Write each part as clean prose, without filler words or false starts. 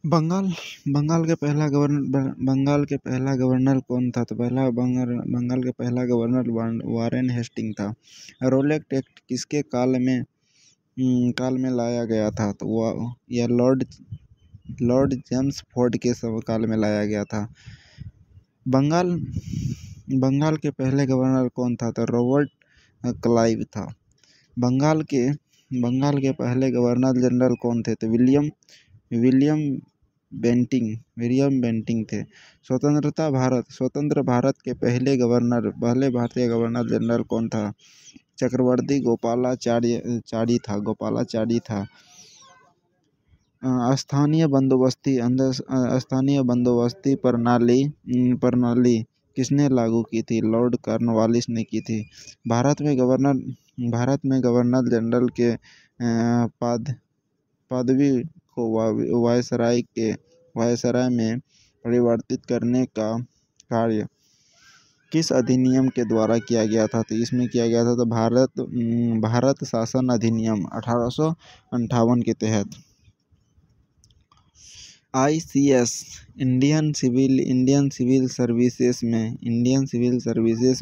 बंगाल बंगाल के पहला गवर्नर कौन था? तो बंगाल के पहला गवर्नर वारेन हेस्टिंग था। रोलेक्ट एक्ट किसके काल में लाया गया था? तो यह लॉर्ड जेम्स फोर्ड के काल में लाया गया था। बंगाल बंगाल के पहले गवर्नर कौन था? तो रॉबर्ट क्लाइव था। बंगाल के पहले गवर्नर जनरल कौन थे? तो विलियम बेंटिंग थे। स्वतंत्र भारत के पहले भारतीय गवर्नर जनरल कौन था? चक्रवर्ती गोपालाचारी था। स्थानीय बंदोबस्ती प्रणाली किसने लागू की थी? लॉर्ड कॉर्नवालिस ने की थी। भारत में गवर्नर जनरल के पदवी को वायसराय में परिवर्तित करने का कार्य किस अधिनियम के द्वारा किया गया था? तो इसमें किया गया था तो भारत शासन अधिनियम 1858 के तहत। ICS इंडियन सिविल सर्विसेज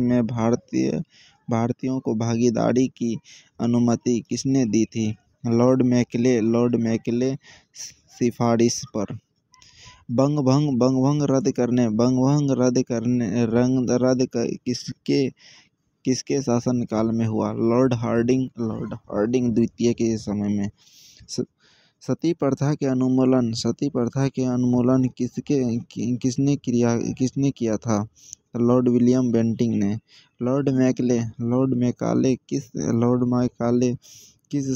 में भारतीयों को भागीदारी की अनुमति किसने दी थी? लॉर्ड मैकले सिफारिश पर। बंगभंग किसके शासनकाल में हुआ? लॉर्ड हार्डिंग द्वितीय के समय में। सती प्रथा के उन्मूलन किसने किया था? लॉर्ड विलियम बेंटिंग ने। लॉर्ड मैकाले किस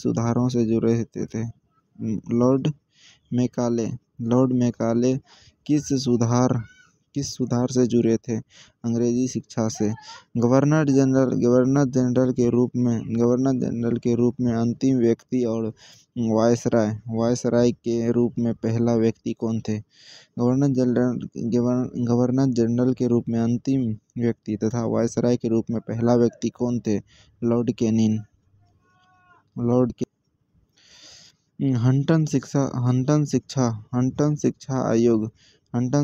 सुधारों से जुड़े थे? लॉर्ड मैकाले किस सुधार से जुड़े थे? अंग्रेजी शिक्षा से। गवर्नर जनरल के रूप में अंतिम व्यक्ति और वायसराय के रूप में पहला व्यक्ति कौन थे? गवर्नर जनरल के रूप में अंतिम व्यक्ति तथा वायसराय के रूप में पहला व्यक्ति कौन थे? Lord Canning. हंटन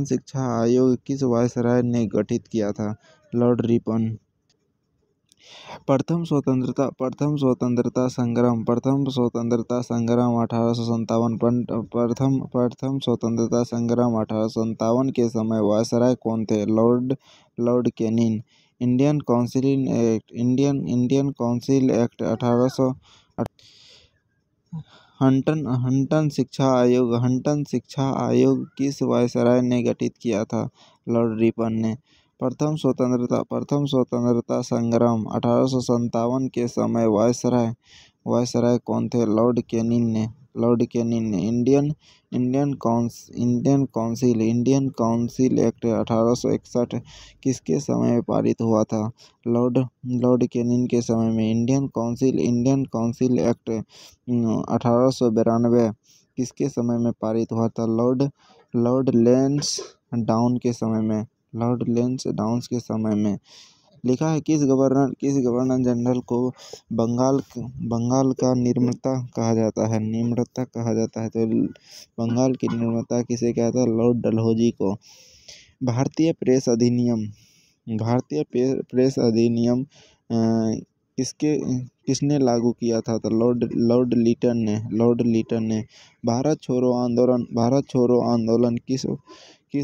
शिक्षा आयोग किस वायसराय ने गठित किया था? Lord Ripon. प्रथम स्वतंत्रता संग्राम 1857। प्रथम स्वतंत्रता संग्राम 1857 के समय वायसराय कौन थे? Lord Canning. Indian council act 1800। हंटन शिक्षा आयोग किस वायसराय ने गठित किया था? लॉर्ड रिपन ने। प्रथम स्वतंत्रता संग्राम 1857 के समय वायसराय कौन थे? लॉर्ड कैनिंग ने। इंडियन काउंसिल एक्ट 1861 किसके समय में पारित हुआ था? लॉर्ड कैनिंग के समय में। इंडियन काउंसिल एक्ट 1892 किसके समय में पारित हुआ था? लॉर्ड लैंसडाउन के समय में। लिखा है किस गवर्नर जनरल को बंगाल का निर्माता कहा जाता है? तो बंगाल की निर्माता किसे कहता है? लॉर्ड डलहौजी को। भारतीय प्रेस अधिनियम किसने लागू किया था? तो लॉर्ड लिटन ने। भारत छोड़ो आंदोलन किस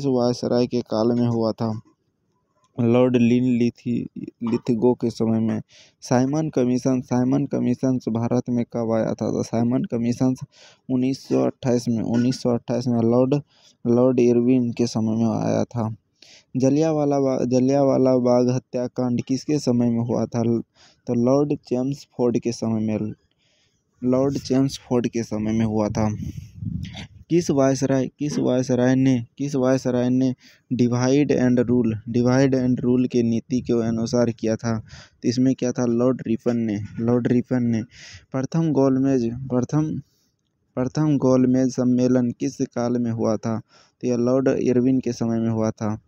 वायसराय के काल में हुआ था? लॉर्ड लिथगो के समय में। साइमन कमीशन भारत में कब आया था? तो साइमन कमीशन 1928 में लॉर्ड इरविन के समय में आया था। जलियांवाला बाग हत्याकांड किसके समय में हुआ था? तो लॉर्ड जेम्स फोर्ड के समय में हुआ था। किस वायसराय ने डिवाइड एंड रूल के नीति के अनुसार किया था? तो इसमें क्या था? लॉर्ड रिपन ने। प्रथम गोलमेज सम्मेलन किस काल में हुआ था? तो यह लॉर्ड इरविन के समय में हुआ था।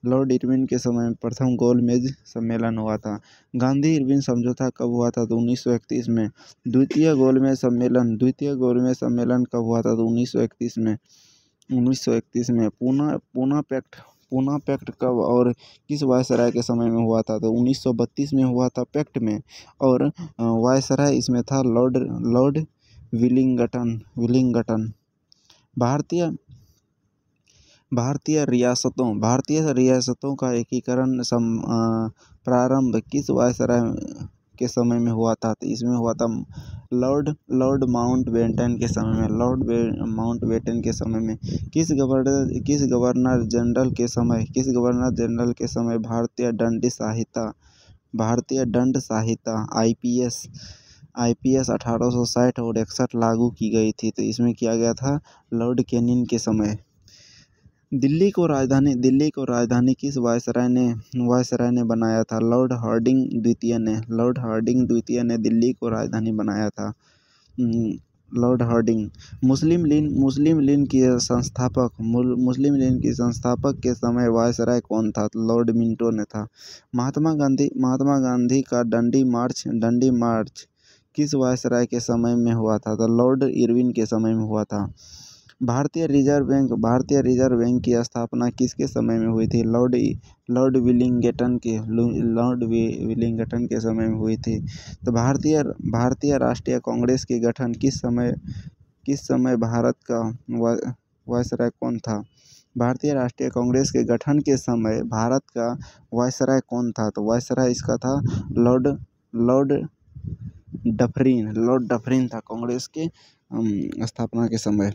लॉर्ड इरविन के समय में प्रथम गोलमेज सम्मेलन हुआ था। गांधी इरविन समझौता कब हुआ था? तो 1931 में। द्वितीय गोलमेज सम्मेलन कब हुआ था? तो 1931 में। 1931 में। पूना पैक्ट कब और किस वायसराय के समय में हुआ था? तो 1932 में हुआ था पैक्ट में, और वायसराय इसमें था लॉर्ड विलिंगटन। भारतीय भारतीय रियासतों का एकीकरण प्रारंभ किस वायसराय के समय में हुआ था? तो इसमें हुआ था लॉर्ड माउंटबेटन के समय में। किस गवर्नर जनरल के समय भारतीय दंड संहिता आईपीएस 1860 और 61 लागू की गई थी? तो इसमें किया गया था लॉर्ड कैनिंग के समय। दिल्ली को राजधानी किस वायसराय ने बनाया था? लॉर्ड हार्डिंग द्वितीय ने दिल्ली को राजधानी बनाया था। Lord Hardinge. मुस्लिम लीग की संस्थापक के समय वायसराय कौन था? लॉर्ड मिंटो ने था। महात्मा गांधी का डंडी मार्च किस वायसराय के समय में हुआ था? तो लॉर्ड इरविन के समय में हुआ था। भारतीय रिजर्व बैंक की स्थापना किसके समय में हुई थी? लॉर्ड विलिंगटन के समय में हुई थी। तो भारतीय राष्ट्रीय कांग्रेस के गठन किस समय भारत का वायसराय कौन था? भारतीय राष्ट्रीय कांग्रेस के गठन के समय भारत का वायसराय कौन था? तो वायसराय इसका था लॉर्ड डफरिन था कांग्रेस के स्थापना के समय।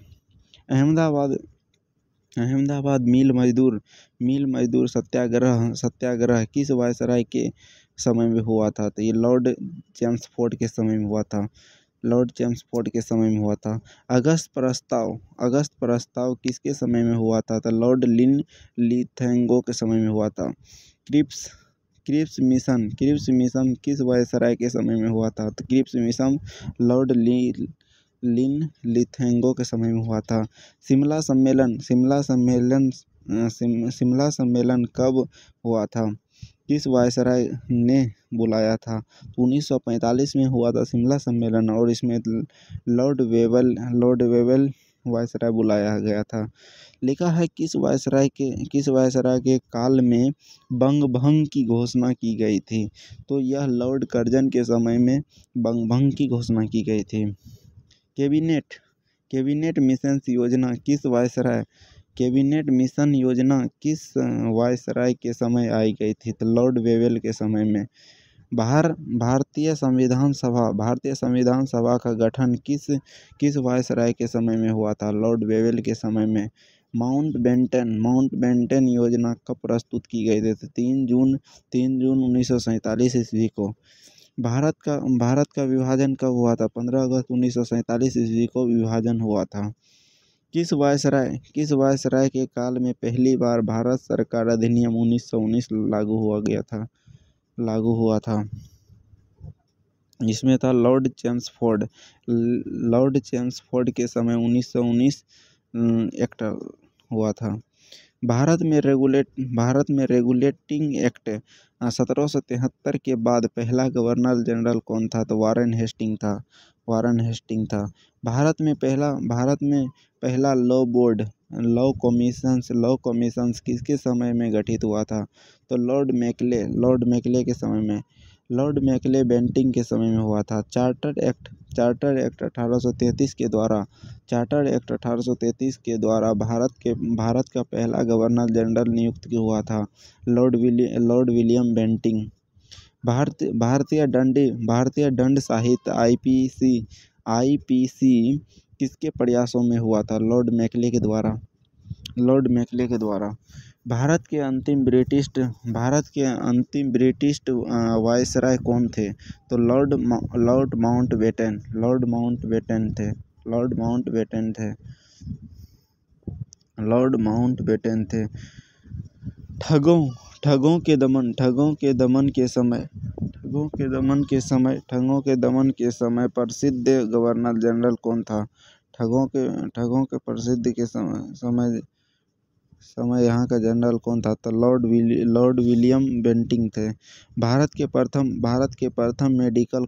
अहमदाबाद मिल मजदूर सत्याग्रह किस वायसराय के समय में हुआ था? तो ये लॉर्ड चेम्सफोर्ड के समय में हुआ था। अगस्त प्रस्ताव किसके समय में हुआ था? तो लॉर्ड लिथेंगो के समय में हुआ था। क्रिप्स मिशन किस वायसराय के समय में हुआ था? तो क्रिप्स मिशन लॉर्ड लिथेंगो के समय में हुआ था। शिमला सम्मेलन कब हुआ था? किस वायसराय ने बुलाया था? 1945 में हुआ था शिमला सम्मेलन, और इसमें लॉर्ड वेवेल वायसराय बुलाया गया था। लिखा है किस वायसराय के काल में बंगभंग की घोषणा की गई थी? तो यह लॉर्ड कर्जन के समय में बंगभंग की घोषणा की गई थी। कैबिनेट मिशन योजना किस वायसराय के समय आई गई थी? तो लॉर्ड वेवेल के समय में। भारतीय संविधान सभा का गठन किस वायसराय के समय में हुआ था? लॉर्ड वेवेल के समय में। माउंटबेटन योजना कब प्रस्तुत की गई थी? 3 जून 1947 ईस्वी को। भारत का विभाजन कब हुआ था? 15 अगस्त 1947 ईस्वी को विभाजन हुआ था। किस वायसराय के काल में पहली बार भारत सरकार अधिनियम 1919 लागू हुआ था? इसमें था लॉर्ड चेम्सफोर्ड के समय 1919 एक्ट हुआ था। भारत में रेगुलेटिंग एक्ट 1773 के बाद पहला गवर्नर जनरल कौन था? तो वारेन हेस्टिंग था। भारत में पहला लॉ कमीशंस किसके समय में गठित हुआ था? तो लॉर्ड मैकले के समय में। लॉर्ड मैकले बेंटिंग के समय में हुआ था। चार्टर एक्ट 1833 के द्वारा भारत का पहला गवर्नर जनरल नियुक्त हुआ था, लॉर्ड विलियम बेंटिंग। भारतीय दंड संहिता आईपीसी किसके प्रयासों में हुआ था? लॉर्ड मैकले के द्वारा। भारत के अंतिम ब्रिटिश वायसराय कौन थे? तो लॉर्ड माउंटबेटन थे। ठगों के दमन के समय प्रसिद्ध गवर्नर जनरल कौन था? ठगों के प्रसिद्ध के समय समय यहाँ का जनरल कौन था? तो लॉर्ड विलियम बेंटिंक थे। भारत के प्रथम मेडिकल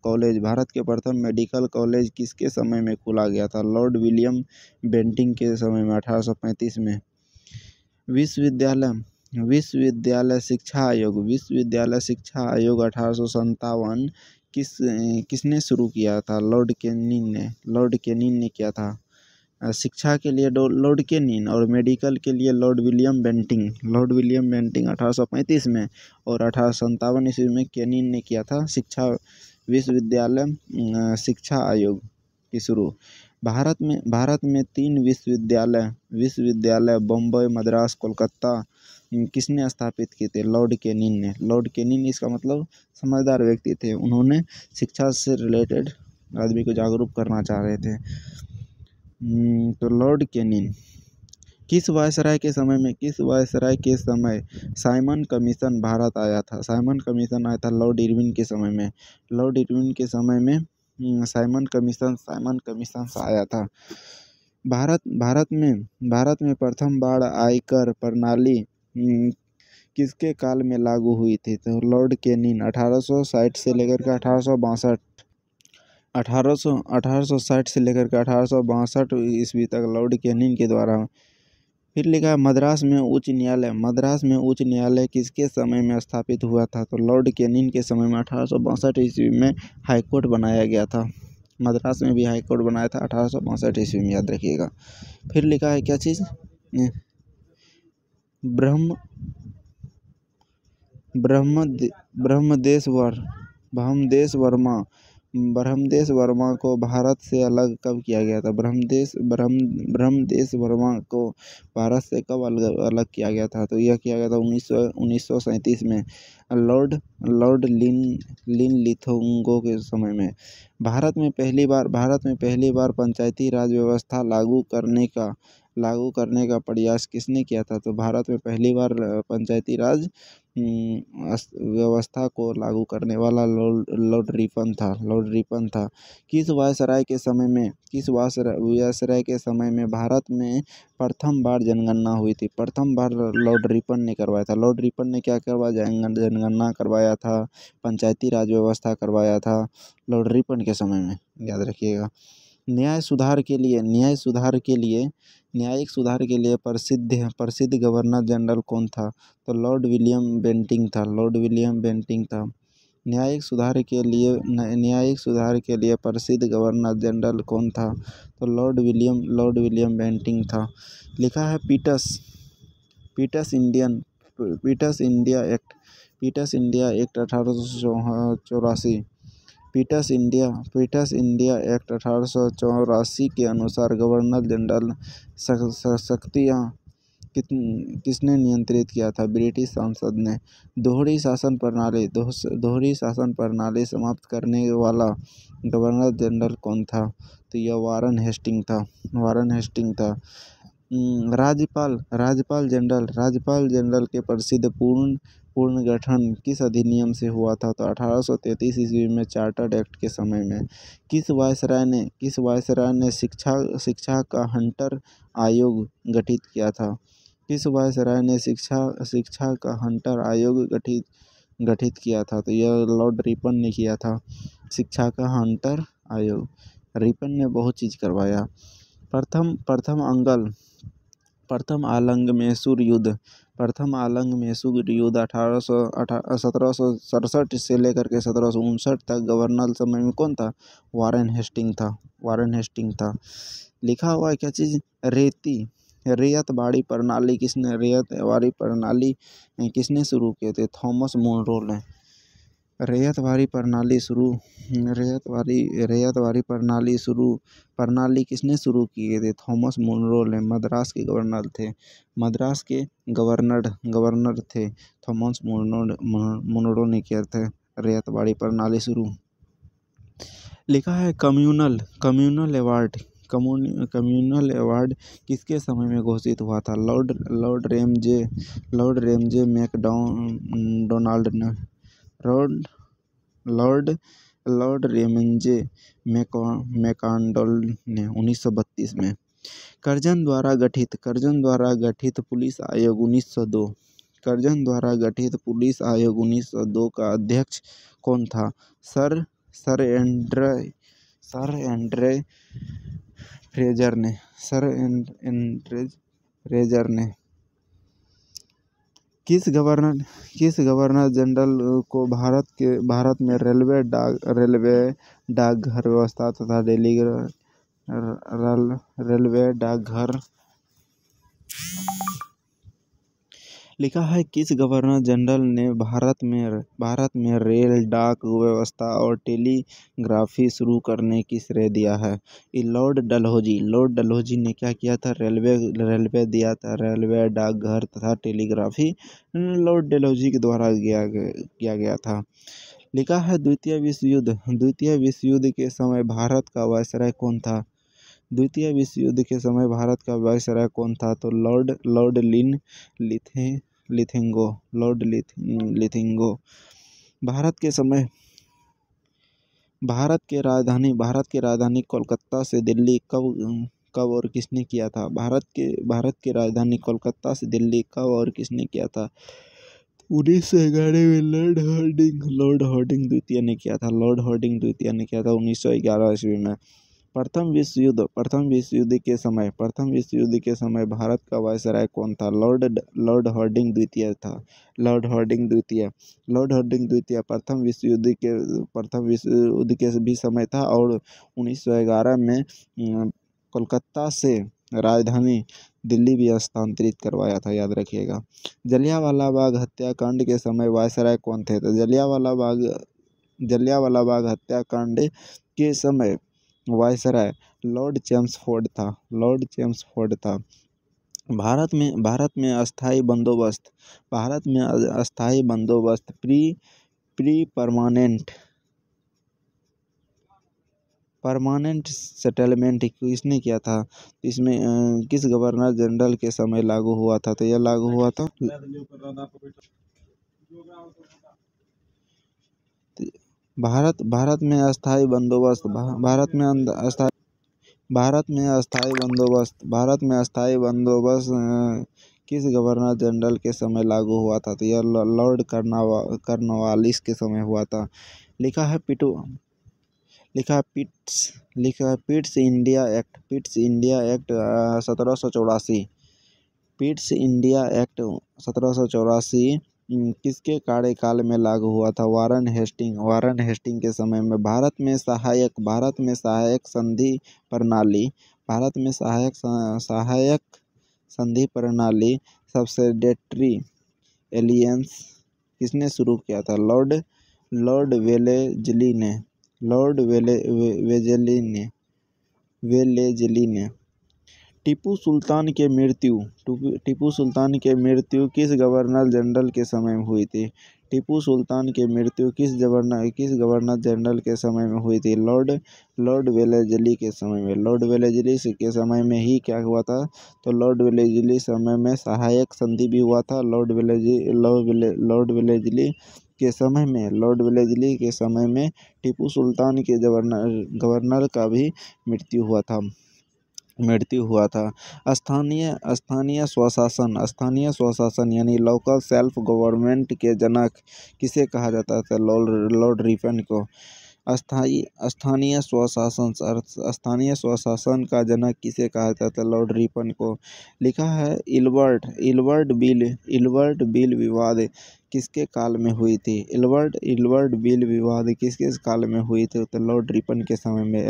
कॉलेज किसके समय में खोला गया था? लॉर्ड विलियम बेंटिंक के समय में 1835 में। विश्वविद्यालय शिक्षा आयोग 1857 किसने शुरू किया था? लॉर्ड केनिन ने किया था। शिक्षा के लिए लॉर्ड केनिन और मेडिकल के लिए लॉर्ड विलियम बेंटिंक 1835 में, और 1857 ईस्वी में केनिन ने किया था विश्वविद्यालय शिक्षा आयोग की शुरू। भारत में 3 विश्वविद्यालय बम्बई, मद्रास, कोलकाता किसने स्थापित किए थे? लॉर्ड केनिन इसका मतलब समझदार व्यक्ति थे। उन्होंने शिक्षा से रिलेटेड आदमी को जागरूक करना चाह रहे थे। तो लॉर्ड केनिन। किस वायसराय के समय साइमन कमीशन भारत आया था? साइमन कमीशन आया था लॉर्ड इरविन के समय में। साइमन कमीशन आया था। भारत में प्रथम बार आयकर प्रणाली किसके काल में लागू हुई थी? तो लॉर्ड केनिन 1860 से लेकर के 1862 1860 से लेकर के 1862 ईस्वी तक लॉर्ड केनिन के द्वारा। फिर लिखा है मद्रास में उच्च न्यायालय किसके समय में स्थापित हुआ था? तो लॉर्ड केनिन के समय में 1862 ईस्वी में हाईकोर्ट बनाया गया था। मद्रास में भी हाईकोर्ट बनाया था 1862 ईस्वी में, याद रखिएगा। फिर लिखा है क्या चीज़? ब्रह्मदेश वर्मा को भारत से अलग कब किया गया था? ब्रह्मदेश वर्मा को भारत से कब अलग किया गया था? तो यह किया गया था 1937 में लॉर्ड लिनलिथगो के समय में। भारत में पहली बार पंचायती राज व्यवस्था लागू करने का प्रयास किसने किया था? तो भारत में पहली बार पंचायती राज व्यवस्था को लागू करने वाला लॉर्ड रिपन था। किस वायसराय के समय में भारत में प्रथम बार जनगणना हुई थी? प्रथम बार लॉर्ड रिपन ने करवाया था। लॉर्ड रिपन ने क्या करवाया? जनगणना करवाया था, पंचायती राज व्यवस्था करवाया था लॉर्ड रिपन के समय में, याद रखिएगा। न्यायिक सुधार के लिए प्रसिद्ध गवर्नर जनरल कौन था? तो लॉर्ड विलियम बेंटिंक था। न्यायिक सुधार के लिए प्रसिद्ध गवर्नर जनरल कौन था? तो लॉर्ड विलियम बेंटिंक था। लिखा है Pitt's India act 1884। Pitt's India act 1884 के अनुसार गवर्नर जनरल शक्तियाँ किसने नियंत्रित किया था? ब्रिटिश संसद ने। दोहरी शासन प्रणाली समाप्त करने वाला गवर्नर जनरल कौन था? तो यह वारन हेस्टिंग था। राज्यपाल जनरल के प्रसिद्ध पूर्ण गठन किस अधिनियम से हुआ था? तो 1833 ईस्वी में चार्टर्ड एक्ट के समय में। किस वायसराय ने शिक्षा का हंटर आयोग गठित किया था? किस वायसराय ने शिक्षा का हंटर आयोग गठित किया था? तो यह लॉर्ड रिपन ने किया था, शिक्षा का हंटर आयोग। रिपन ने बहुत चीज़ करवाया। प्रथम आलंग मैसूर युद्ध 1767 से लेकर के 1759 तक गवर्नर समय में कौन था? वारेन हेस्टिंग था। लिखा हुआ है क्या चीज़? रैयतवाड़ी प्रणाली किसने शुरू किए थे? थॉमस मुनरो ने। रैयतवाड़ी प्रणाली किसने शुरू किए थे? थॉमस मुनरो ने। मद्रास के गवर्नर थे थॉमस मुनरो ने किया था रैयतवाड़ी प्रणाली शुरू। लिखा है कम्युनल अवार्ड किसके समय में घोषित हुआ था? लॉर्ड रेमजे मैकडोनाल्ड ने। लॉर्ड रेमजे मैकडोनाल्ड ने 1932 में। कर्जन द्वारा गठित पुलिस आयोग 1902। कर्जन द्वारा गठित पुलिस आयोग 1902 का अध्यक्ष कौन था? सर एंड्रे फ्रेजर ने। किस गवर्नर जनरल को भारत में रेलवे डाकघर व्यवस्था तथा रेलवे डाकघर लिखा है किस गवर्नर जनरल ने भारत में रेल डाक व्यवस्था और टेलीग्राफी शुरू करने की श्रेय दिया है? लॉर्ड डलहौजी ने क्या किया था? रेलवे दिया था, रेलवे डाकघर तथा टेलीग्राफी लॉर्ड डलहौजी के द्वारा किया गया था। लिखा है द्वितीय विश्व युद्ध के समय भारत का वायसराय कौन था? द्वितीय विश्व युद्ध के समय भारत का वायसराय कौन था? तो लॉर्ड लिथिंगो। भारत की राजधानी कोलकाता से दिल्ली कब और किसने किया था? भारत की राजधानी कोलकाता से दिल्ली कब और किसने किया था? 1911 में लॉर्ड हार्डिंग द्वितीय ने किया था। 1911 ईस्वी में। प्रथम विश्व युद्ध के समय भारत का वायसराय कौन था? लॉर्ड हार्डिंग द्वितीय था। लॉर्ड हार्डिंग द्वितीय प्रथम विश्व युद्ध के भी समय था और 1911 में कोलकाता से राजधानी दिल्ली भी हस्तांतरित करवाया था, याद रखिएगा। जलियांवाला बाग हत्याकांड के समय वायसराय कौन थे? तो जलियांवाला बाग हत्याकांड के समय वायसराय लॉर्ड चेम्सफोर्ड था। भारत में अस्थायी बंदोबस्त प्री परमानेंट सेटलमेंट किसने किया था? इसमें किस गवर्नर जनरल के समय लागू हुआ था? तो यह लागू हुआ था भारत में अस्थायी बंदोबस्त किस गवर्नर जनरल के समय लागू हुआ था? तो यह लॉर्ड कॉर्नवालिस के समय हुआ था। लिखा है Pitt's India act 1784। Pitt's India act 1784 किसके कार्यकाल में लागू हुआ था? वारन हेस्टिंग के समय में। भारत में सहायक संधि प्रणाली सब्सिडेटरी एलियंस किसने शुरू किया था? लॉर्ड वेलेज़ली ने। टीपू सुल्तान की मृत्यु किस गवर्नर जनरल के समय में हुई थी? टीपू सुल्तान की मृत्यु किस गवर्नर जनरल के समय में हुई थी? लॉर्ड वेलेज़ली के समय में। लॉर्ड वेलेज़ली के समय में ही क्या हुआ था? तो लॉर्ड वेलेज़ली समय में सहायक संधि भी हुआ था। लॉर्ड वेलेज़ली के समय में टीपू सुल्तान के गवर्नर का भी मृत्यु हुआ था। स्थानीय स्वशासन यानी लोकल सेल्फ गवर्नमेंट के जनक किसे कहा जाता था? लॉर्ड रिपन को। स्थानीय स्वशासन का जनक किसे कहा जाता है? लॉर्ड रिपन को। लिखा है इल्बर्ट बिल विवाद किसके काल में हुई थी? इल्बर्ट बिल विवाद किसके काल में हुई थी? तो लॉर्ड रिपन के समय में।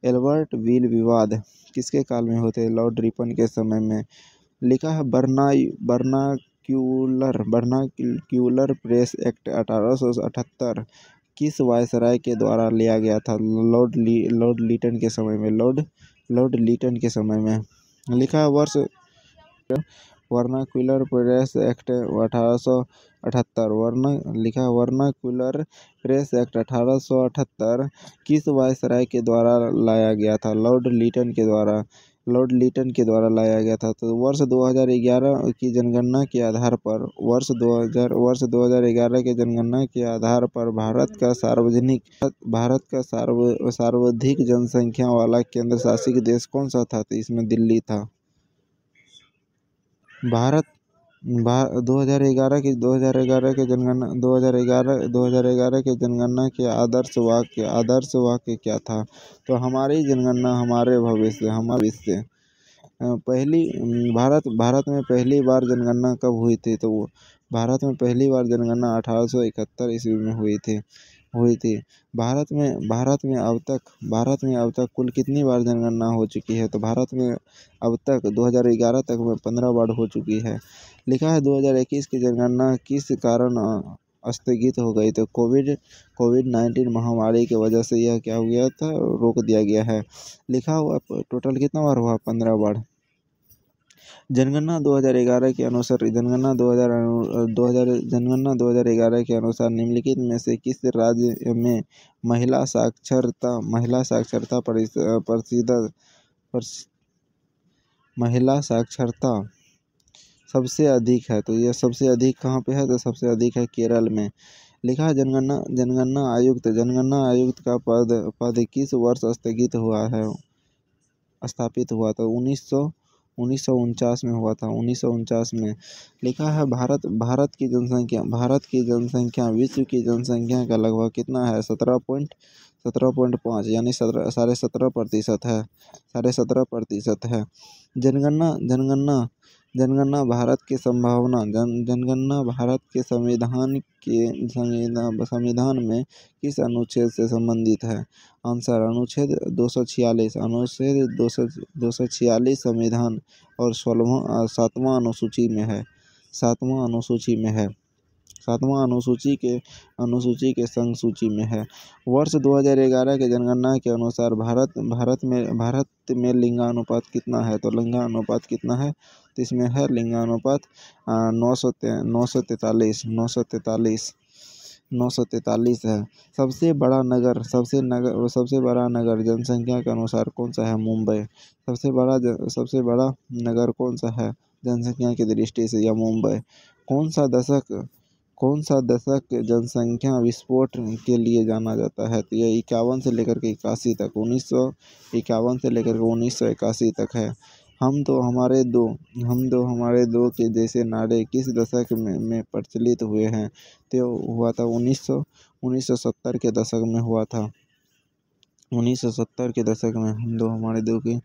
एल्बर्ट बिल विवाद किसके काल में होते? लॉर्ड रिपन के समय में। लिखा है बर्नाक्यूलर प्रेस एक्ट 1878 किस वायसराय के द्वारा लिया गया था? लॉर्ड लीटन के समय में। लॉर्ड लीटन के समय में। लिखा है vernacular press act 1878 vernacular press act 1878 किस वायसराय के द्वारा लाया गया था? लॉर्ड लीटन के द्वारा। लॉर्ड लिटन के द्वारा लाया गया था। तो वर्ष 2011 की जनगणना के आधार पर वर्ष 2011 के जनगणना के आधार पर भारत का सर्वाधिक जनसंख्या वाला केंद्र शासित देश कौन सा था? तो इसमें दिल्ली था। भारत 2011 के जनगणना के आदर्श वाक्य क्या था? तो हमारी जनगणना हमारे भविष्य। पहली भारत में पहली बार जनगणना कब हुई थी? तो भारत में पहली बार जनगणना 1871 ईस्वी में हुई थी। भारत में अब तक कुल कितनी बार जनगणना हो चुकी है? तो भारत में अब तक 2011 तक में 15 बार हो चुकी है। लिखा है 2021 की जनगणना किस कारण स्थगित हो गई? तो कोविड-19 महामारी की वजह से यह क्या हो गया था? रोक दिया गया है। लिखा हुआ टोटल कितना बार हुआ? 15 बार। जनगणना 2011 के अनुसार निम्नलिखित में से किस राज्य में महिला साक्षरता सबसे अधिक है? तो यह सबसे अधिक कहाँ पे है? तो सबसे अधिक है केरल में। लिखा है जनगणना आयुक्त का पद किस वर्ष स्थापित हुआ था? 1949 में हुआ था। 1949 में। लिखा है भारत की जनसंख्या विश्व की जनसंख्या का लगभग कितना है? 17.5 यानी 17.5% है। जनगणना भारत के संविधान में किस अनुच्छेद से संबंधित है? आंसर अनुच्छेद 246 संविधान और 7वां अनुसूची के संग सूची में है। वर्ष 2011 के जनगणना के अनुसार भारत में लिंगानुपात कितना है? तो लिंगानुपात कितना है? तो इसमें है लिंगानुपात 943 है। सबसे बड़ा नगर जनसंख्या के अनुसार कौन सा है? मुंबई। सबसे बड़ा नगर कौन सा है जनसंख्या की दृष्टि से? या मुंबई। कौन सा दशक जनसंख्या विस्फोट के लिए जाना जाता है? तो यह 51 से लेकर के 81 तक 1951 से लेकर के 1981 तक है। हम दो हमारे दो के जैसे नारे किस दशक में प्रचलित हुए हैं? तो हुआ था 1970 के दशक में हुआ था। 1970 के दशक में हम दो हमारे दो की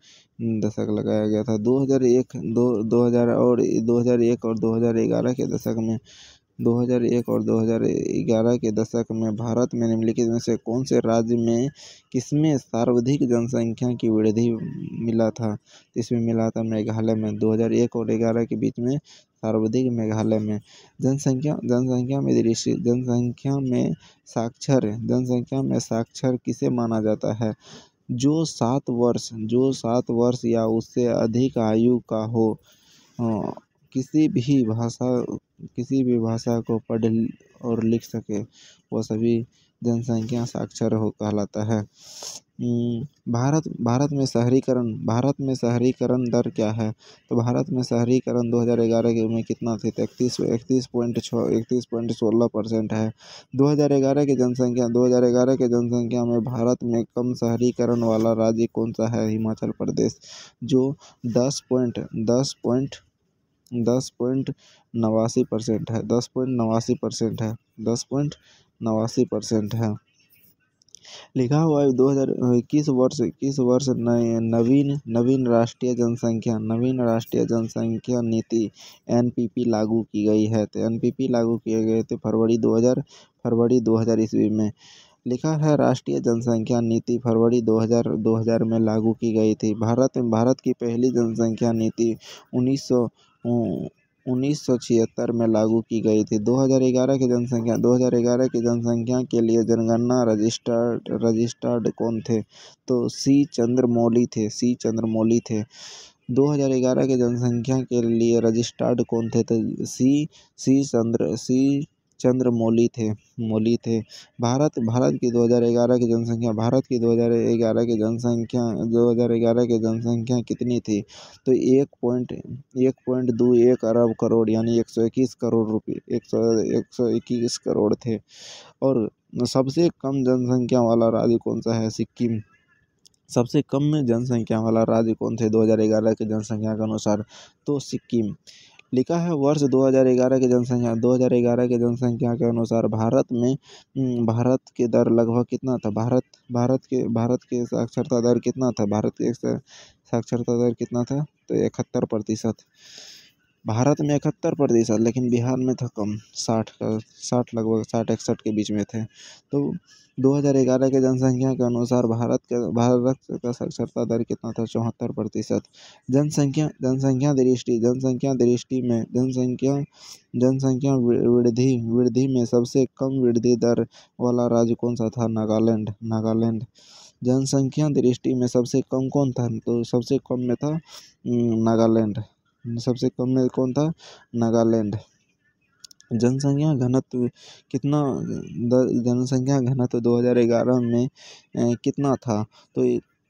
दशक लगाया गया था। 2001 और 2011 के दशक में भारत में निम्नलिखित में से कौन से राज्य में किसमें सर्वाधिक जनसंख्या की वृद्धि मिला था? इसमें मिला था मेघालय में। 2001 और 2011 के बीच में सर्वाधिक मेघालय में। जनसंख्या में साक्षर किसे माना जाता है? जो 7 वर्ष या उससे अधिक आयु का हो, किसी भी भाषा को पढ़ और लिख सके, वो सभी जनसंख्या साक्षर कहलाता है। भारत में शहरीकरण दर क्या है? तो भारत में शहरीकरण 2011 में कितना थे? 31.16% है। 2011 के जनसंख्या में भारत में कम शहरीकरण वाला राज्य कौन सा है? हिमाचल प्रदेश, जो 10.89% है। 10.89% है। लिखा हुआ है 2021 वर्ष नवीन राष्ट्रीय जनसंख्या नीति NPP लागू की गई है। तो NPP लागू किए गए थे फरवरी 2000 ईस्वी में। लिखा है राष्ट्रीय जनसंख्या नीति फरवरी 2000 में लागू की गई थी। भारत की पहली जनसंख्या नीति 1976 में लागू की गई थी। 2011 की जनसंख्या के लिए जनगणना रजिस्टर्ड कौन थे? तो सी चंद्रमौली थे। 2011 की जनसंख्या के लिए रजिस्टर्ड कौन थे? तो सी चंद्रमौली थे मौली थे। भारत की 2011 की जनसंख्या, भारत की 2011 की जनसंख्या 2011 की जनसंख्या कितनी थी? तो 1.21 अरब करोड़ यानी 121 करोड़ रुपये 121 करोड़ थे। और सबसे कम जनसंख्या वाला राज्य कौन सा है? सिक्किम। सबसे कम जनसंख्या वाला राज्य कौन थे 2011 की जनसंख्या के अनुसार? तो सिक्किम। लिखा है वर्ष 2011 की जनसंख्या, 2011 की जनसंख्या के अनुसार भारत के दर लगभग कितना था? भारत के साक्षरता दर कितना था? भारत के साक्षरता दर कितना था? तो 71%। भारत में 71%, लेकिन बिहार में था कम, 60 लगभग 60-61 के बीच में थे। तो 2011 के जनसंख्या के अनुसार भारत का साक्षरता दर कितना था? 74%। जनसंख्या वृद्धि में सबसे कम वृद्धि दर वाला राज्य कौन सा था? नागालैंड। जनसंख्या दृष्टि में सबसे कम कौन था? तो सबसे कम में था नागालैंड। सबसे कम में कौन था? नागालैंड। जनसंख्या घनत्व कितना? जनसंख्या घनत्व 2011 में कितना था? तो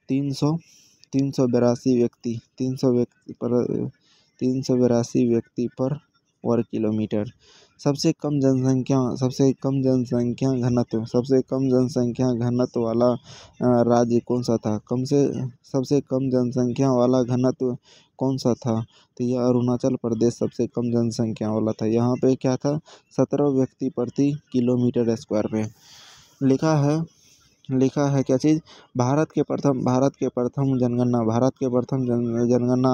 382 व्यक्ति पर वर्ग किलोमीटर। सबसे कम जनसंख्या घनत्व वाला राज्य कौन सा था? सबसे कम जनसंख्या वाला घनत्व कौन सा था? तो यह अरुणाचल प्रदेश सबसे कम जनसंख्या वाला था। यहाँ पे क्या था? 17 व्यक्ति प्रति किलोमीटर स्क्वायर पे। लिखा है क्या चीज़? भारत के प्रथम जनगणना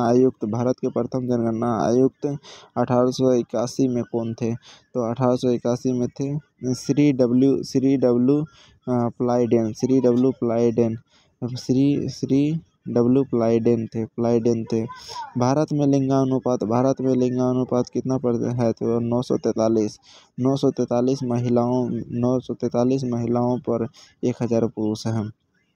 आयुक्त 1881 में कौन थे? तो 1881 में थे श्री डब्ल्यू प्लाइडेन थे। भारत में लिंगानुपात कितना है? तो 943 महिलाओं पर 1000 पुरुष हैं।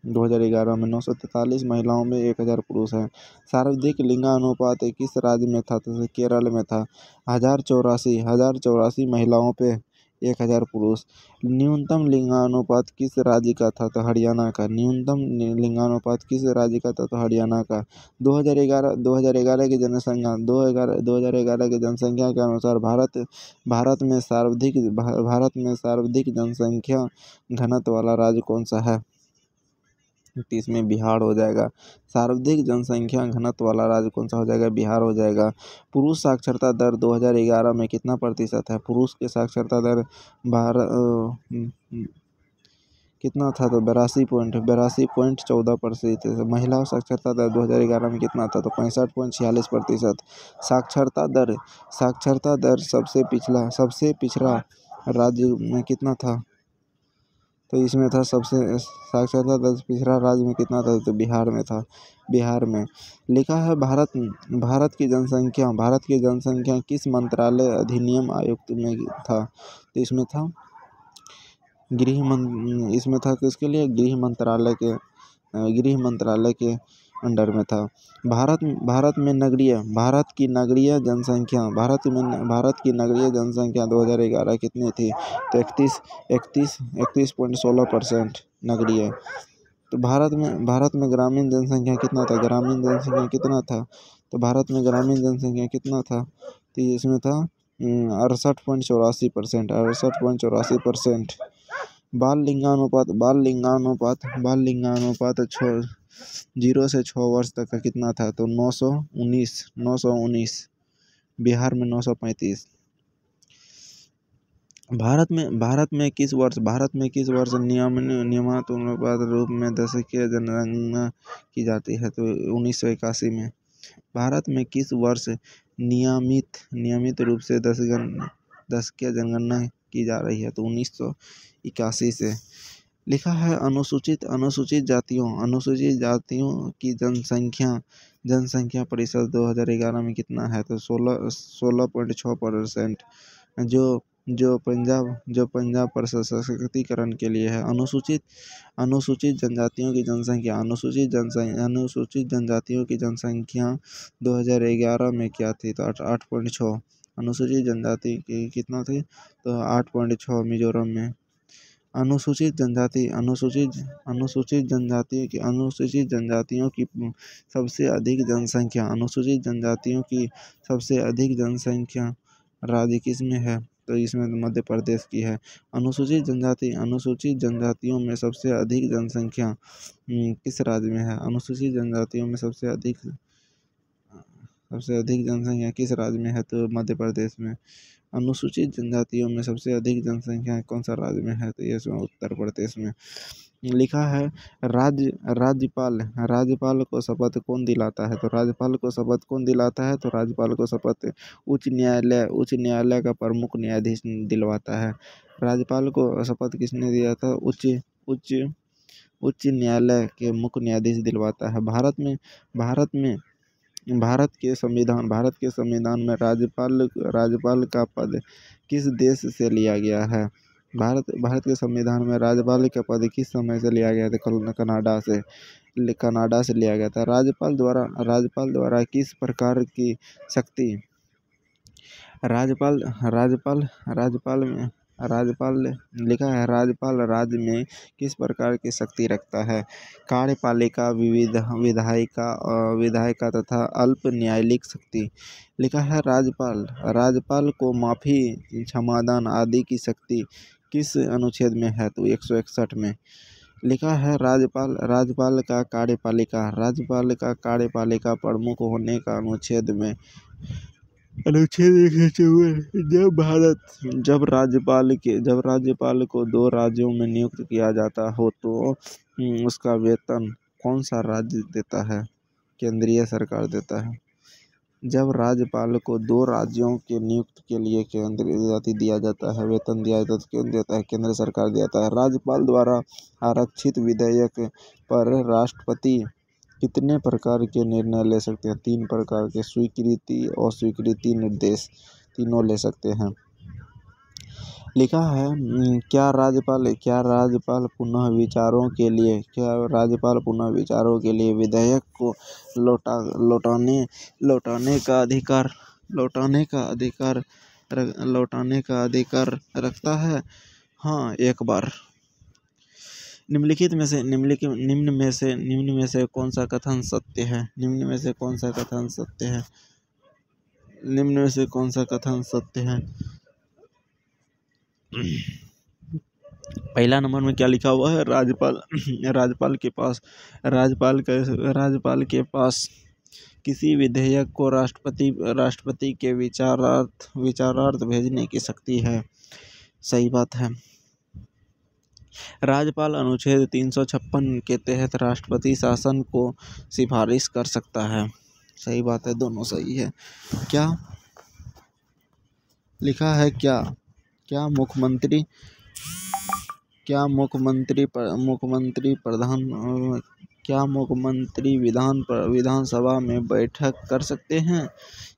2011 में 943 महिलाओं में 1000 पुरुष हैं। सर्वाधिक लिंगानुपात किस राज्य में था? तो केरल में था। 1084 महिलाओं पे 1000 पुरुष। न्यूनतम लिंगानुपात किस राज्य का था? तो हरियाणा का। न्यूनतम लिंगानुपात किस राज्य का था? तो हरियाणा का। 2011 की जनसंख्या 2011 की जनसंख्या के अनुसार भारत में सर्वाधिक जनसंख्या घनत्व वाला राज्य कौन सा है? तो इसमें बिहार हो जाएगा। सर्वाधिक जनसंख्या घनत्व वाला राज्य कौन सा हो जाएगा? बिहार हो जाएगा। पुरुष साक्षरता दर 2011 में कितना प्रतिशत है? पुरुष के साक्षरता दर कितना था? तो 82.14%। महिला साक्षरता दर 2011 में कितना था? तो 65.46%। साक्षरता दर सबसे पिछड़ा राज्य में कितना था? तो इसमें था साक्षरता दर पिछड़ा राज्य में कितना था? तो बिहार में था। बिहार में। लिखा है भारत की जनसंख्या किस मंत्रालय अधिनियम आयुक्त में था? तो इसमें था किसके लिए? गृह मंत्रालय के अंडर में था। भारत की नगरीय जनसंख्या 2011 कितनी थी? तो 31.16% नगरीय। तो भारत में ग्रामीण जनसंख्या कितना था? तो भारत में ग्रामीण जनसंख्या कितना था? तो इसमें था 68.84%। बाल लिंगानुपात 0 से 6 वर्ष तक का कितना था? तो 919। बिहार में 935। भारत में किस वर्ष नियमानुपात रूप में दशकीय जनगणना की जाती है? तो 1981 में। भारत में किस वर्ष नियमित रूप से दशकीय जनगणना की जा रही है? तो 1981 से। लिखा है अनुसूचित जातियों की जनसंख्या प्रतिशत 2011 में कितना है? तो 16.6%। जो पंजाब पर सशक्तिकरण के लिए है। अनुसूचित जनजातियों की जनसंख्या 2011 में क्या थी? तो 8.6। अनुसूचित जनजाति की कितना थी, तो 8.6 मिजोरम में। अनुसूचित जनजाति अनुसूचित जनजातियों की सबसे अधिक जनसंख्या अनुसूचित जनजातियों की सबसे अधिक जनसंख्या राज्य किस में है, तो इसमें मध्य प्रदेश की है। अनुसूचित जनजातियों में सबसे अधिक जनसंख्या किस राज्य में है? अनुसूचित जनजातियों में सबसे अधिक जनसंख्या किस राज्य में है, तो मध्य प्रदेश में। अनुसूचित जनजातियों में सबसे अधिक जनसंख्या कौन सा राज्य में है, तो ये उत्तर प्रदेश में। लिखा है राज्यपाल को शपथ कौन दिलाता है, तो राज्यपाल को शपथ कौन दिलाता है, तो राज्यपाल को शपथ उच्च न्यायालय का प्रमुख न्यायाधीश दिलवाता है। राज्यपाल को शपथ किसने दिया था? उच्च न्यायालय के मुख्य न्यायाधीश दिलवाता है। भारत के संविधान में राज्यपाल का पद किस देश से लिया गया है? भारत के संविधान में राज्यपाल का पद किस समय से लिया गया था? कनाडा से लिया गया था। राज्यपाल द्वारा किस प्रकार की शक्ति लिखा है राज्यपाल राज्य में किस प्रकार की शक्ति रखता है? कार्यपालिका, विधायिका तथा अल्प न्यायिक शक्ति। लिखा है राज्यपाल को माफी, क्षमादान आदि की शक्ति किस अनुच्छेद में है, तो 161 में। लिखा है राज्यपाल का कार्यपालिका प्रमुख होने का अनुच्छेद 154। जब राज्यपाल को 2 राज्यों में नियुक्त किया जाता हो तो उसका वेतन कौन सा राज्य देता है? केंद्रीय सरकार देता है। जब राज्यपाल को 2 राज्यों के नियुक्त के लिए वेतन दिया जाता है, कौन देता है? केंद्र सरकार देता है। राज्यपाल द्वारा आरक्षित विधेयक पर राष्ट्रपति कितने प्रकार के निर्णय ले सकते हैं? 3 प्रकार के, स्वीकृति, अस्वीकृति, निर्देश, तीनों ले सकते हैं। लिखा है क्या राज्यपाल पुनः विचारों के लिए विधेयक को लौटाने का अधिकार रखता है? हाँ, एक बार। निम्न में से कौन सा कथन सत्य है? पहला नंबर में क्या लिखा हुआ है? राज्यपाल के पास किसी विधेयक को राष्ट्रपति के विचारार्थ भेजने की शक्ति है। सही बात है। राज्यपाल अनुच्छेद 356 के तहत राष्ट्रपति शासन को सिफारिश कर सकता है। सही बात है, दोनों सही है। क्या लिखा है? क्या मुख्यमंत्री विधानसभा में बैठक कर सकते हैं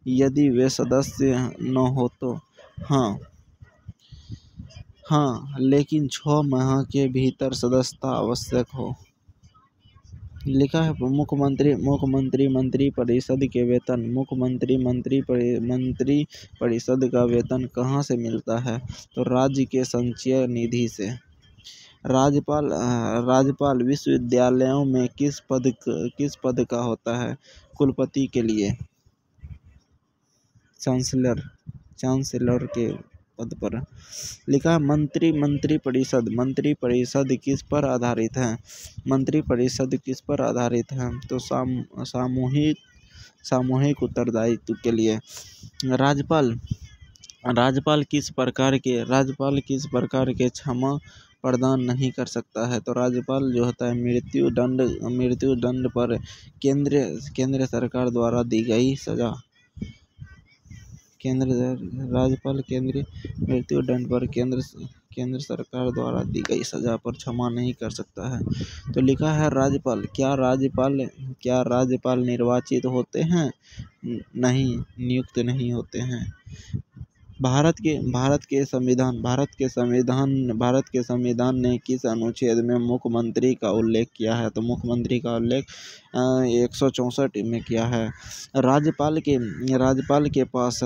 यदि वे सदस्य न हो तो? हाँ, लेकिन 6 माह के भीतर सदस्यता आवश्यक हो। लिखा है मंत्री परिषद के वेतन। मंत्री परिषद का वेतन कहाँ से मिलता है? तो राज्य के संचय निधि से। राज्यपाल विश्वविद्यालयों में किस पद का होता है? कुलपति के लिए चांसलर के पद पर। लिखा है मंत्री परिषद किस पर आधारित है? मंत्री परिषद किस पर आधारित है? तो सामूहिक उत्तरदायित्व के लिए। राज्यपाल किस प्रकार के क्षमा प्रदान नहीं कर सकता है? तो राज्यपाल जो होता है मृत्यु दंड पर केंद्र सरकार द्वारा दी गई सजा। राज्यपाल मृत्यु दंड पर केंद्र सरकार द्वारा दी गई सजा पर क्षमा नहीं कर सकता है। तो लिखा है क्या राज्यपाल निर्वाचित होते हैं? नहीं, नियुक्त नहीं होते हैं। भारत के संविधान ने किस अनुच्छेद में मुख्यमंत्री का उल्लेख किया है? तो मुख्यमंत्री का उल्लेख 164 में किया है। राज्यपाल के पास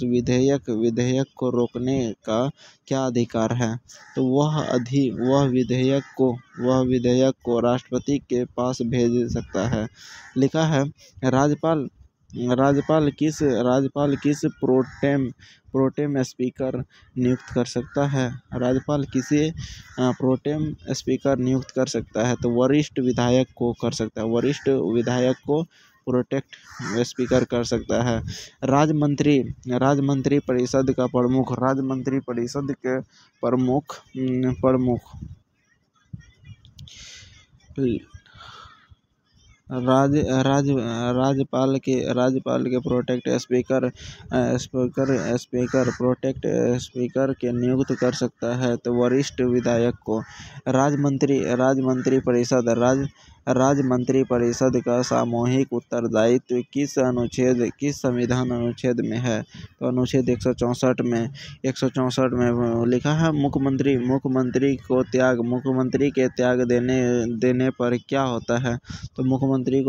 विधेयक को रोकने का क्या अधिकार है? तो वह विधेयक को राष्ट्रपति के पास भेज सकता है। लिखा है राज्यपाल किस प्रोटेम स्पीकर नियुक्त कर सकता है? राज्यपाल किसे प्रोटेम स्पीकर नियुक्त कर सकता है? तो वरिष्ठ विधायक को कर सकता है। वरिष्ठ विधायक को प्रोटेक्ट स्पीकर कर सकता है। राज्य परिषद का प्रमुख राज्यपाल के प्रोटेक्ट स्पीकर के नियुक्त कर सकता है। तो वरिष्ठ विधायक को। राज्य मंत्रिपरिषद का सामूहिक उत्तरदायित्व किस संविधान अनुच्छेद में है? तो अनुच्छेद 164 में लिखा है मुख्यमंत्री के त्याग देने पर क्या होता है? तो मुख्यमंत्री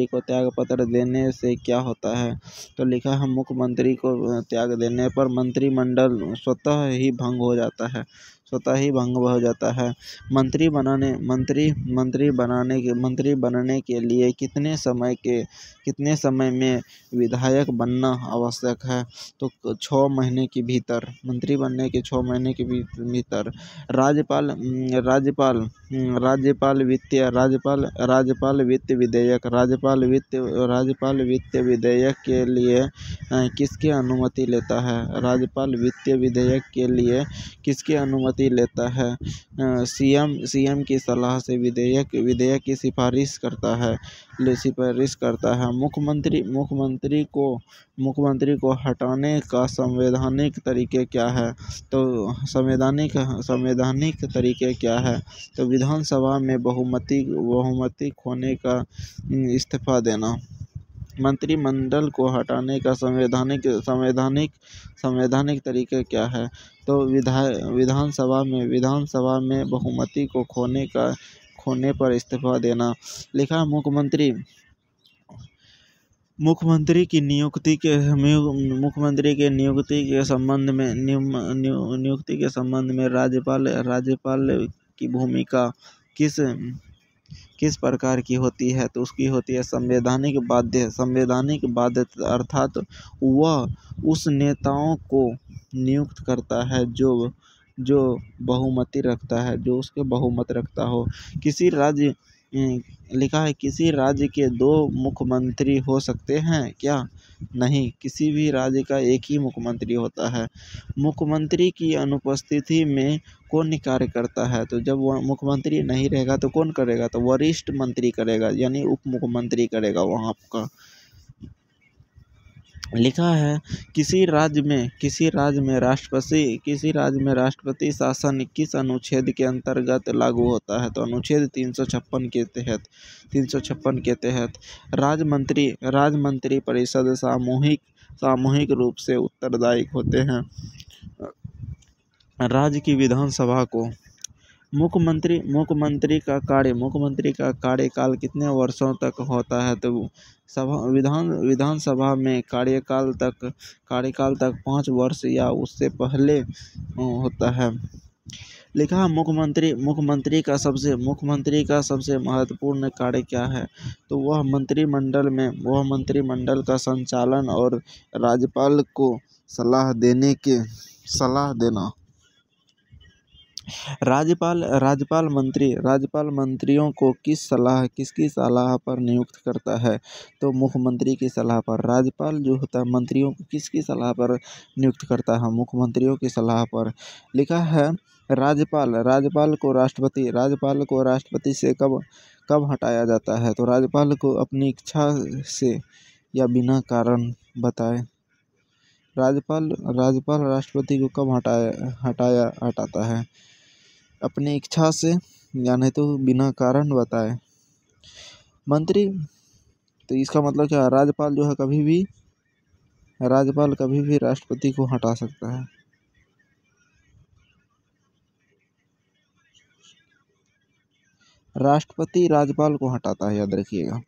को त्याग पत्र देने से क्या होता है? तो लिखा है मुख्यमंत्री को त्याग देने पर मंत्रिमंडल स्वतः ही भंग हो जाता है। मंत्री बनने के लिए कितने समय में विधायक बनना आवश्यक है? तो 6 महीने के भीतर। मंत्री बनने के 6 महीने के भीतर। राज्यपाल वित्त विधेयक के लिए किसकी अनुमति लेता है? राज्यपाल वित्त विधेयक के लिए किसकी अनुमति लेता है? सीएम की सलाह से विधेयक की सिफारिश करता है। मुख्यमंत्री को हटाने का संवैधानिक तरीके क्या है? तो संवैधानिक तरीके क्या है? तो विधानसभा में बहुमति खोने का इस्तीफा देना। मंत्रिमंडल को हटाने का संवैधानिक तरीके क्या है? तो विधानसभा में बहुमति को खोने पर इस्तीफा देना। लिखा मुख्यमंत्री की नियुक्ति के संबंध में राज्यपाल की भूमिका किस प्रकार की होती है? तो उसकी होती है संवैधानिक बाध्य अर्थात वह उस नेताओं को नियुक्त करता है जो बहुमति रखता है, जो उसके बहुमत रखता हो। लिखा है किसी राज्य के 2 मुख्यमंत्री हो सकते हैं क्या? नहीं, किसी भी राज्य का एक ही मुख्यमंत्री होता है। मुख्यमंत्री की अनुपस्थिति में कौन कार्य करता है? तो जब वह मुख्यमंत्री नहीं रहेगा तो कौन करेगा? तो वरिष्ठ मंत्री करेगा, यानी उप मुख्यमंत्री करेगा वहाँ का। लिखा है किसी राज्य में राष्ट्रपति शासन किस अनुच्छेद के अंतर्गत लागू होता है? तो अनुच्छेद 356 के तहत। राज्य परिषद सामूहिक रूप से उत्तरदायी होते हैं राज्य की विधानसभा को। मुख्यमंत्री का कार्यकाल कितने वर्षों तक होता है? तो विधानसभा में कार्यकाल तक 5 वर्ष या उससे पहले होता है। लिखा मुख्यमंत्री का सबसे महत्वपूर्ण कार्य क्या है? तो वह मंत्रिमंडल का संचालन और राज्यपाल को सलाह देना। राज्यपाल मंत्रियों को किसकी सलाह पर नियुक्त करता है? तो मुख्यमंत्री की सलाह पर। राज्यपाल जो होता है मंत्रियों को किसकी सलाह पर नियुक्त करता है? मुख्यमंत्रियों की सलाह पर। लिखा है राज्यपाल को राष्ट्रपति से कब हटाया जाता है? तो राज्यपाल को अपनी इच्छा से या बिना कारण बताए। राज्यपाल राष्ट्रपति को कब हटाता है? अपनी इच्छा से या नहीं तो बिना कारण बताए। मंत्री, तो इसका मतलब क्या है? राज्यपाल जो है कभी भी राज्यपाल कभी भी राष्ट्रपति को हटा सकता है। राष्ट्रपति राज्यपाल को हटाता है, याद रखिएगा।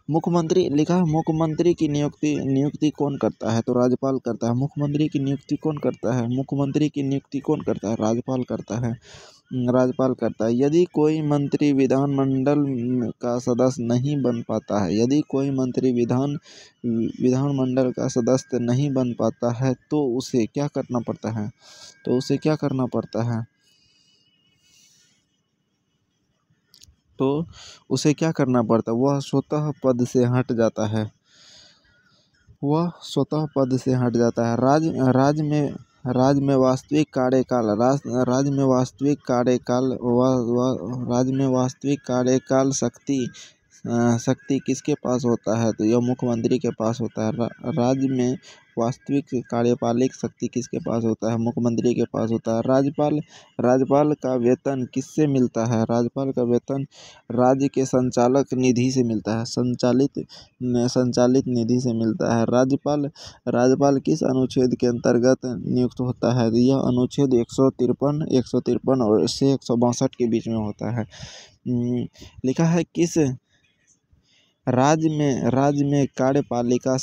मुख्यमंत्री लिखा है, मुख्यमंत्री की नियुक्ति कौन करता है? तो राज्यपाल करता है। मुख्यमंत्री की नियुक्ति कौन करता है? मुख्यमंत्री की नियुक्ति कौन करता है? राज्यपाल करता है। राज्यपाल करता है। यदि कोई मंत्री विधानमंडल का सदस्य नहीं बन पाता है, यदि कोई मंत्री विधानमंडल का सदस्य नहीं बन पाता है तो उसे क्या करना पड़ता है? तो उसे क्या करना पड़ता है? तो उसे क्या करना पड़ता है? वह स्वतः पद से हट जाता है। वह स्वतः पद से हट जाता है। राज्य में वास्तविक कार्यकाल शक्ति किसके पास होता है? तो यह मुख्यमंत्री के पास होता है। राज्य में वास्तविक कार्यपालिक शक्ति किसके पास होता है? मुख्यमंत्री के पास होता है। राज्यपाल का वेतन किससे मिलता है? राज्यपाल का वेतन राज्य के संचालक निधि से मिलता है। संचालित निधि से मिलता है। राज्यपाल किस अनुच्छेद के अंतर्गत नियुक्त होता है? यह अनुच्छेद 153 और से 162 के बीच में होता है। लिखा है किस राज्य में कार्यपालिका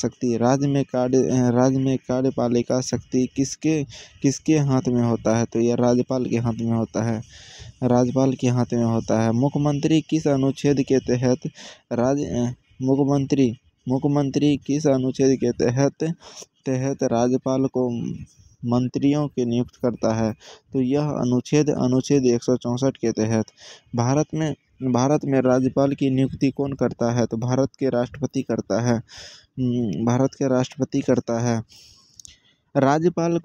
शक्ति किसके हाथ में होता है? तो यह राज्यपाल के हाथ में होता है। राज्यपाल के हाथ में होता है। मुख्यमंत्री किस अनुच्छेद के तहत मुख्यमंत्री किस अनुच्छेद के तहत राज्यपाल को मंत्रियों के नियुक्त करता है? तो यह अनुच्छेद 164 के तहत। भारत में राज्यपाल की नियुक्ति कौन करता है? तो भारत के राष्ट्रपति करता है। राज्यपाल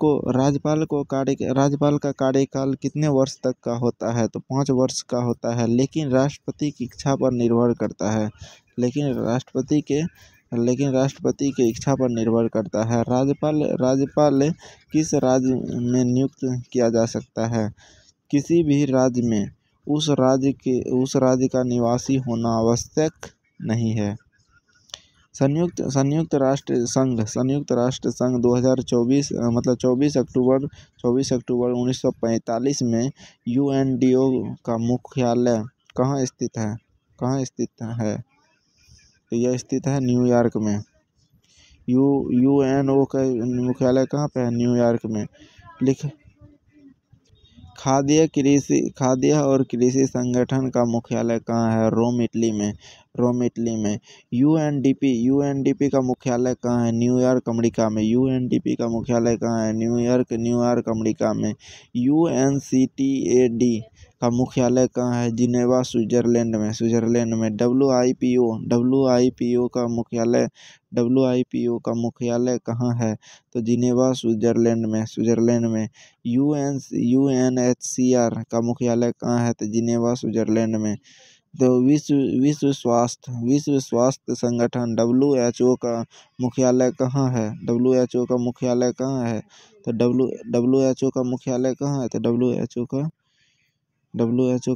का कार्यकाल कितने वर्ष तक का होता है? तो 5 वर्ष का होता है, लेकिन राष्ट्रपति की इच्छा पर निर्भर करता है। लेकिन राष्ट्रपति की इच्छा पर निर्भर करता है। राज्यपाल किस राज्य में नियुक्त किया जा सकता है? किसी भी राज्य में उस राज्य का निवासी होना आवश्यक नहीं है। संयुक्त राष्ट्र संघ 2024 मतलब 24 अक्टूबर 1945 में UNDO का मुख्यालय कहाँ स्थित है? तो यह स्थित है न्यूयॉर्क में। UNO का मुख्यालय कहाँ पे है? न्यूयॉर्क में। खाद्य और कृषि संगठन का मुख्यालय कहाँ है? रोम, इटली में। UNDP का मुख्यालय कहाँ है? न्यूयॉर्क, अमेरिका में। UNDP का मुख्यालय कहाँ है? न्यूयॉर्क, अमेरिका में। UNCTAD का मुख्यालय कहाँ है? जिनेवा, स्विट्जरलैंड में। WIPO का मुख्यालय कहाँ है? तो जिनेवा, स्विट्जरलैंड में। UNHCR का मुख्यालय कहाँ है? तो जिनेवा, स्विट्जरलैंड में। तो विश्व स्वास्थ्य संगठन WHO का मुख्यालय कहाँ है? WHO का मुख्यालय कहाँ है? तो WHO का मुख्यालय कहाँ है? तो WHO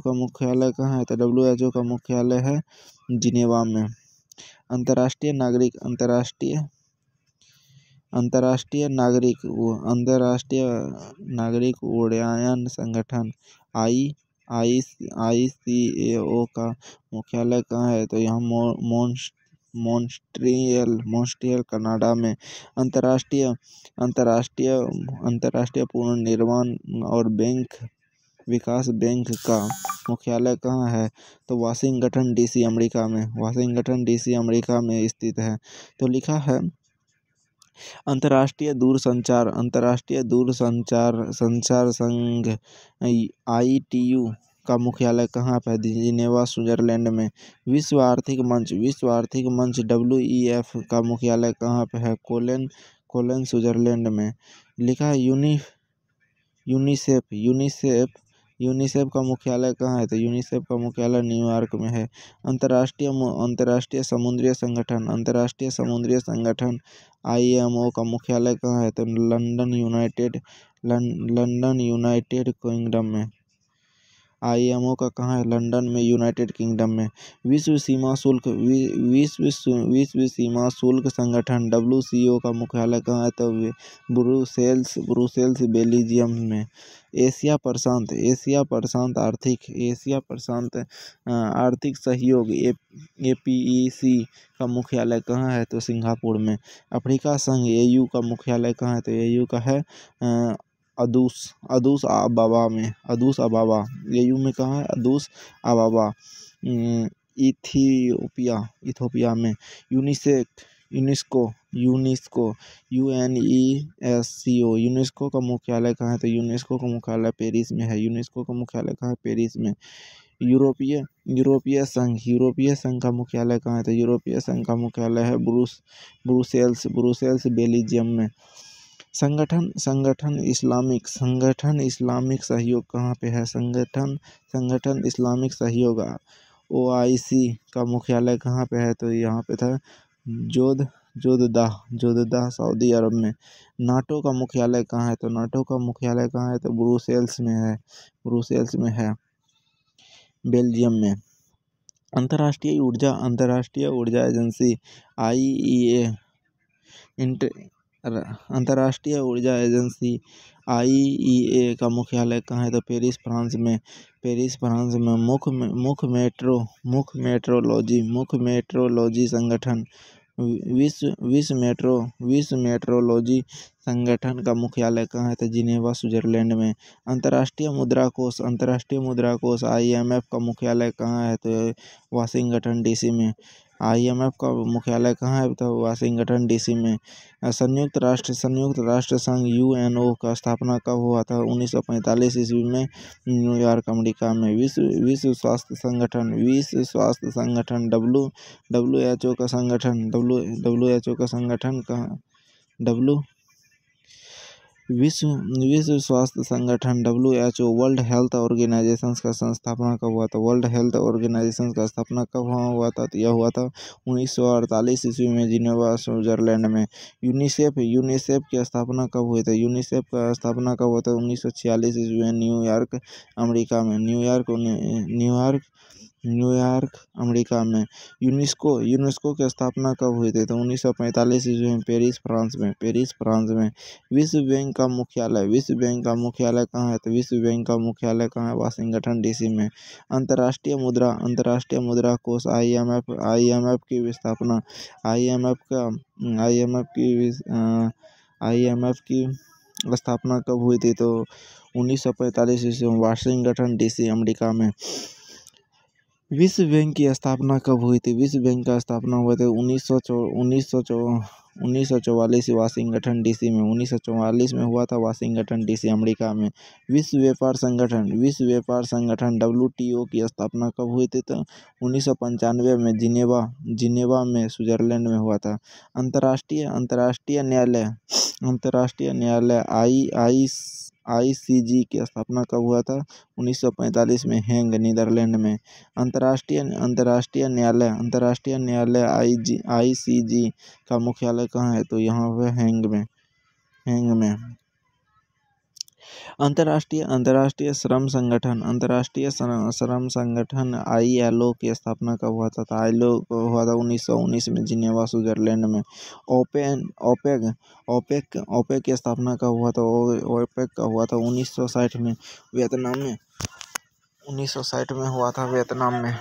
का मुख्यालय कहाँ है? तो WHO का मुख्यालय है जिनेवा में। अंतर्राष्ट्रीय नागरिक उड्डयन संगठन ICAO का मुख्यालय कहाँ है? तो यहाँ मॉन्ट्रियल कनाडा में। अंतर्राष्ट्रीय पुनर्निर्माण और विकास बैंक का मुख्यालय कहाँ है? तो वाशिंगटन DC, अमेरिका में स्थित है। तो लिखा है अंतर्राष्ट्रीय दूरसंचार संघ ITU का मुख्यालय कहाँ पर है? जिनेवा, स्विट्जरलैंड में। विश्व आर्थिक मंच WEF का मुख्यालय कहाँ पर है? कोलन, स्विट्जरलैंड में। लिखा है यूनिसेफ का मुख्यालय कहाँ है? तो यूनिसेफ का मुख्यालय न्यूयॉर्क में है। अंतर्राष्ट्रीय समुद्री संगठन IMO का मुख्यालय कहाँ है? तो लंदन, यूनाइटेड किंगडम में। IMO का कहाँ है? लंदन में, यूनाइटेड किंगडम में। विश्व सीमा शुल्क संगठन WCO का मुख्यालय कहाँ है? तो ब्रुसेल्स बेल्जियम में। एशिया प्रशांत आर्थिक सहयोग APEC का मुख्यालय कहाँ है? तो सिंगापुर में। अफ्रीका संघ AU का मुख्यालय कहाँ है? तो AU का है अदूस अबाबा में। AU में कहाँ है? अदूस अबाबा। इथियोपिया में। यूनेस्को यूनेस्को का मुख्यालय कहाँ है? तो यूनेस्को का मुख्यालय पेरिस में है। यूनेस्को का मुख्यालय कहाँ है? पेरिस में। यूरोपीय संघ का मुख्यालय कहाँ है? तो यूरोपीय संघ का मुख्यालय है ब्रुसेल्स बेल्जियम में। संगठन इस्लामिक सहयोग कहाँ पे है? संगठन इस्लामिक सहयोग OIC का मुख्यालय कहाँ पे है? तो यहाँ पे था जोधदाह सऊदी अरब में। नाटो का मुख्यालय कहाँ है? तो नाटो का मुख्यालय कहाँ है? तो ब्रुसेल्स में है, बेल्जियम में। अंतर्राष्ट्रीय ऊर्जा एजेंसी IEA अंतर्राष्ट्रीय ऊर्जा एजेंसी IEA का मुख्यालय कहाँ है? तो पेरिस फ्रांस में। मुख्य मेट्रोलॉजी संगठन विश्व मेट्रोलॉजी संगठन का मुख्यालय कहाँ है? तो जिनेवा स्विट्जरलैंड में। अंतर्राष्ट्रीय मुद्रा कोष IMF का मुख्यालय कहाँ है? तो वाशिंगटन DC में। IMF का मुख्यालय कहाँ है? तो वाशिंगटन DC में। संयुक्त राष्ट्र संघ UNO का स्थापना कब हुआ था? 1945 ईस्वी में, न्यूयॉर्क अमेरिका में। विश्व स्वास्थ्य संगठन WHO का संगठन कहाँ? विश्व स्वास्थ्य संगठन WHO वर्ल्ड हेल्थ ऑर्गेनाइजेशन का स्थापना कब हुआ था? वर्ल्ड हेल्थ ऑर्गेनाइजेशन का स्थापना कब हुआ था? तो यह हुआ था 1948 ईस्वी में, जिनेवा स्विट्जरलैंड में। यूनिसेफ की स्थापना कब हुई थी? यूनिसेफ का स्थापना कब हुआ था? 1946 ईस्वी में, न्यूयॉर्क अमेरिका में। न्यूयॉर्क अमेरिका में। यूनेस्को की स्थापना कब हुई थी? तो 1945 ईस्वी में, पेरिस फ्रांस में। विश्व बैंक का मुख्यालय कहाँ है? तो विश्व बैंक का मुख्यालय कहाँ है? वाशिंगटन DC में। अंतर्राष्ट्रीय मुद्रा कोष IMF की स्थापना IMF की स्थापना कब हुई थी? तो 1945 ईस्वी में, वाशिंगटन DC अमेरिका में। विश्व बैंक की स्थापना कब हुई थी? विश्व बैंक का स्थापना हुआ था 1944 वाशिंगटन DC में। 1944 में हुआ था, वाशिंगटन DC अमेरिका में। विश्व व्यापार संगठन WTO की स्थापना कब हुई थी? तो 1995 में, जिनेवा में, स्विट्जरलैंड में हुआ था। अंतर्राष्ट्रीय न्यायालय ICJ की स्थापना कब हुआ था? 1945 में, हेग नीदरलैंड में। अंतर्राष्ट्रीय न्यायालय ICJ का मुख्यालय कहाँ है? तो यहाँ पे हेग में। अंतर्राष्ट्रीय श्रम संगठन ILO की स्थापना कब हुआ था? ILO हुआ था 1919 में, जिनेवा स्विट्जरलैंड में। ओपेक की स्थापना कब हुआ था? ओपेक का हुआ था 1960 में, वियतनाम में। 1960 में हुआ था, वियतनाम में।